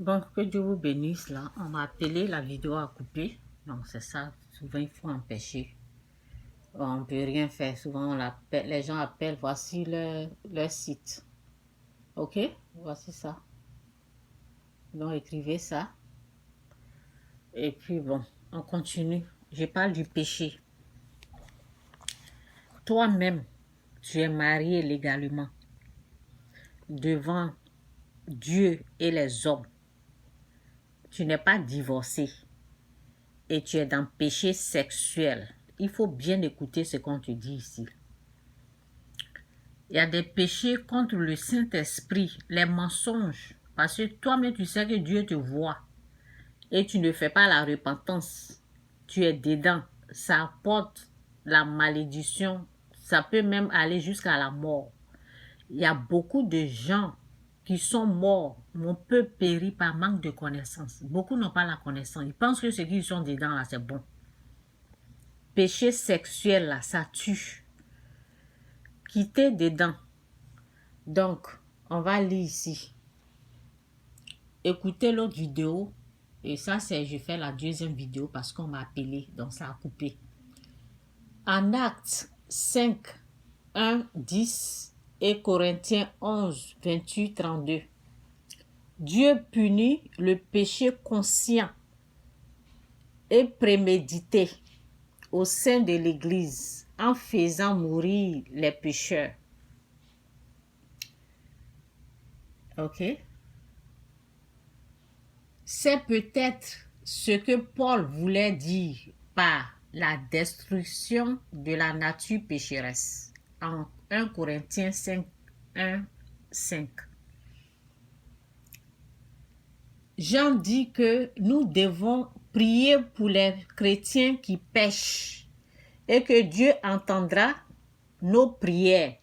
Donc, que Dieu vous bénisse là. On m'a appelé, la vidéo a coupé. Donc, c'est ça. Souvent, il faut empêcher. On ne peut rien faire. Souvent, les gens appellent. Voici leur site. OK? Voici ça. Donc, écrivez ça. Et puis, bon, on continue. Je parle du péché. Toi-même, tu es marié légalement devant Dieu et les hommes. Tu n'es pas divorcé. Et tu es dans péché sexuel. Il faut bien écouter ce qu'on te dit ici. Il y a des péchés contre le Saint-Esprit, les mensonges. Parce que toi-même, tu sais que Dieu te voit et tu ne fais pas la repentance. Tu es dedans. Ça apporte la malédiction. Ça peut même aller jusqu'à la mort. Il y a beaucoup de gens qui sont morts, ont peu péri par manque de connaissance. Beaucoup n'ont pas la connaissance. Ils pensent que ce qu'ils sont dedans, là, c'est bon. Péché sexuel, là, ça tue. Quittez dedans. Donc, on va lire ici. Écoutez l'autre vidéo. Et ça, je fais la deuxième vidéo parce qu'on m'a appelé. Donc, ça a coupé. En Actes 5, 1, 10 et Corinthiens 11, 28, 32. Dieu punit le péché conscient et prémédité au sein de l'Église en faisant mourir les pécheurs. Ok? C'est peut-être ce que Paul voulait dire par la destruction de la nature pécheresse en 1 Corinthiens 5, 1, 5. Jean dit que nous devons prier pour les chrétiens qui pêchent et que Dieu entendra nos prières.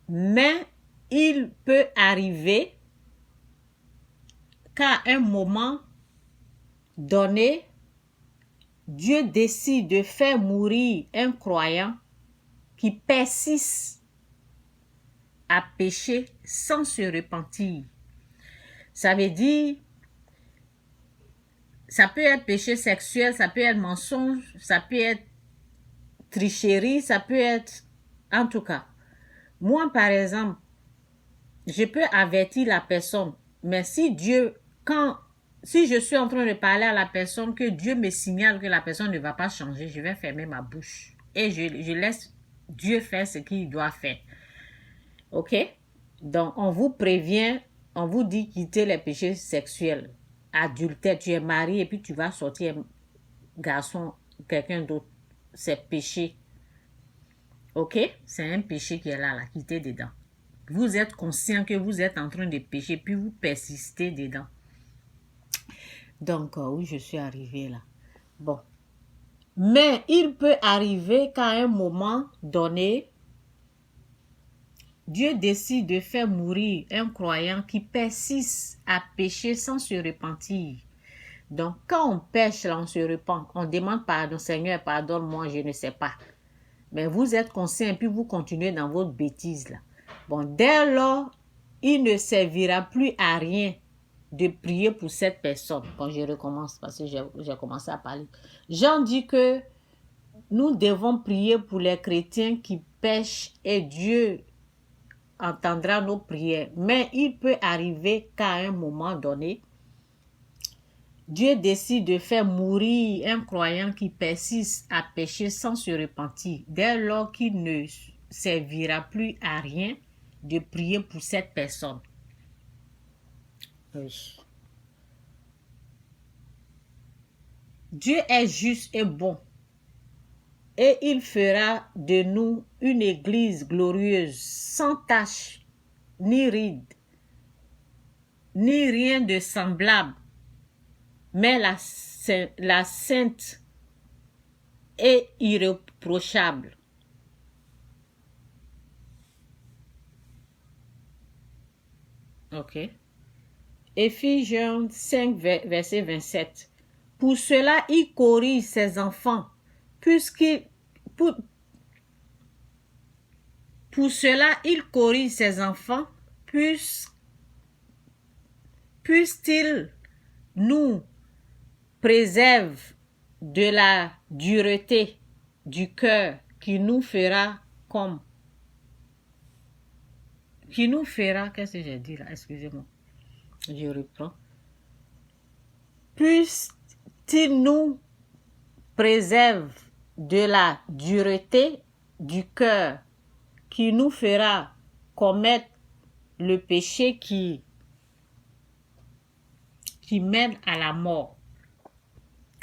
Mais il peut arriver qu'à un moment donné, Dieu décide de faire mourir un croyant qui persiste à pécher sans se repentir. Ça veut dire, ça peut être péché sexuel, ça peut être mensonge, ça peut être tricherie, ça peut être, en tout cas. Moi, par exemple, je peux avertir la personne, mais si je suis en train de parler à la personne, que Dieu me signale que la personne ne va pas changer, je vais fermer ma bouche. Et je laisse Dieu faire ce qu'il doit faire. Ok? Donc, on vous prévient, on vous dit quitter les péchés sexuels. Adultère, tu es marié et puis tu vas sortir un garçon, quelqu'un d'autre. C'est péché. Ok? C'est un péché qui est là, quittez dedans. Vous êtes conscient que vous êtes en train de pécher, puis vous persistez dedans. Donc, oui, je suis arrivée là. Bon. Mais il peut arriver qu'à un moment donné, Dieu décide de faire mourir un croyant qui persiste à pécher sans se repentir. Donc, quand on pêche, là, on se repent. On demande pardon, Seigneur, pardonne-moi, je ne sais pas. Mais vous êtes conscient et puis vous continuez dans votre bêtise là. Bon, dès lors, il ne servira plus à rien de prier pour cette personne. Quand je recommence, parce que j'ai commencé à parler. Jean dit que nous devons prier pour les chrétiens qui pêchent et Dieu entendra nos prières. Mais il peut arriver qu'à un moment donné, Dieu décide de faire mourir un croyant qui persiste à pécher sans se repentir, dès lors qu'il ne servira plus à rien de prier pour cette personne. Oui. Dieu est juste et bon, et il fera de nous une église glorieuse, sans tache, ni ride, ni rien de semblable, mais la sainte et irréprochable. Ok. Éphésiens 5, verset 27. Pour cela, il corrige ses enfants, pour cela, il corrige ses enfants, puisse-t-il nous préserve de la dureté du cœur qui nous fera comme... Qui nous fera... Qu'est-ce que j'ai dit là? Excusez-moi. Je reprends. Puisse-t-il nous préserve de la dureté du cœur qui nous fera commettre le péché qui mène à la mort.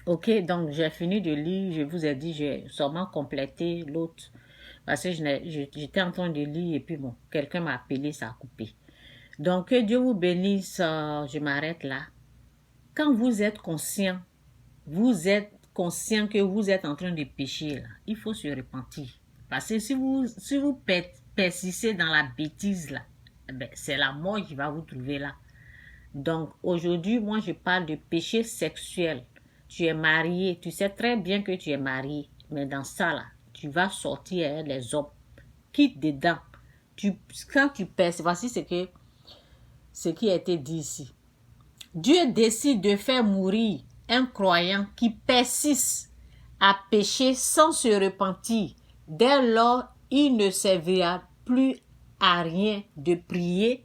Ok, donc j'ai fini de lire, je vous ai dit, j'ai sûrement complété l'autre, parce que j'étais en train de lire et puis bon, quelqu'un m'a appelé, ça a coupé. Donc que Dieu vous bénisse, je m'arrête là. Quand vous êtes conscient que vous êtes en train de pécher, là, il faut se repentir. Parce que si vous persistez dans la bêtise, là, ben, c'est la mort qui va vous trouver là. Donc, aujourd'hui, moi, je parle de péché sexuel. Tu es marié, tu sais très bien que tu es marié, mais dans ça, là, tu vas sortir avec les hommes. Quitte dedans. Quand tu perds, voici ce qui a été dit ici. Dieu décide de faire mourir un croyant qui persiste à pécher sans se repentir. Dès lors, il ne servira plus à rien de prier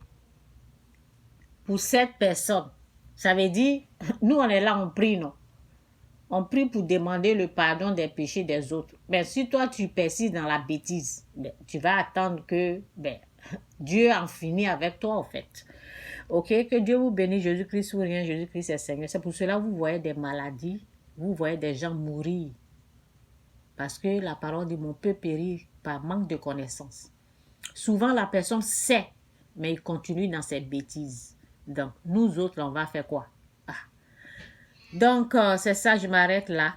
pour cette personne. Ça veut dire, nous on est là, on prie, non? On prie pour demander le pardon des péchés des autres. Mais si toi tu persistes dans la bêtise, ben, tu vas attendre que Dieu en finisse avec toi en fait. Ok, que Dieu vous bénisse, Jésus-Christ ou rien, Jésus-Christ est Seigneur. C'est pour cela que vous voyez des maladies, vous voyez des gens mourir. Parce que la parole dit, mon peuple périt par manque de connaissance. Souvent la personne sait, mais il continue dans cette bêtise. Donc, nous autres, on va faire quoi? Donc, c'est ça, je m'arrête là.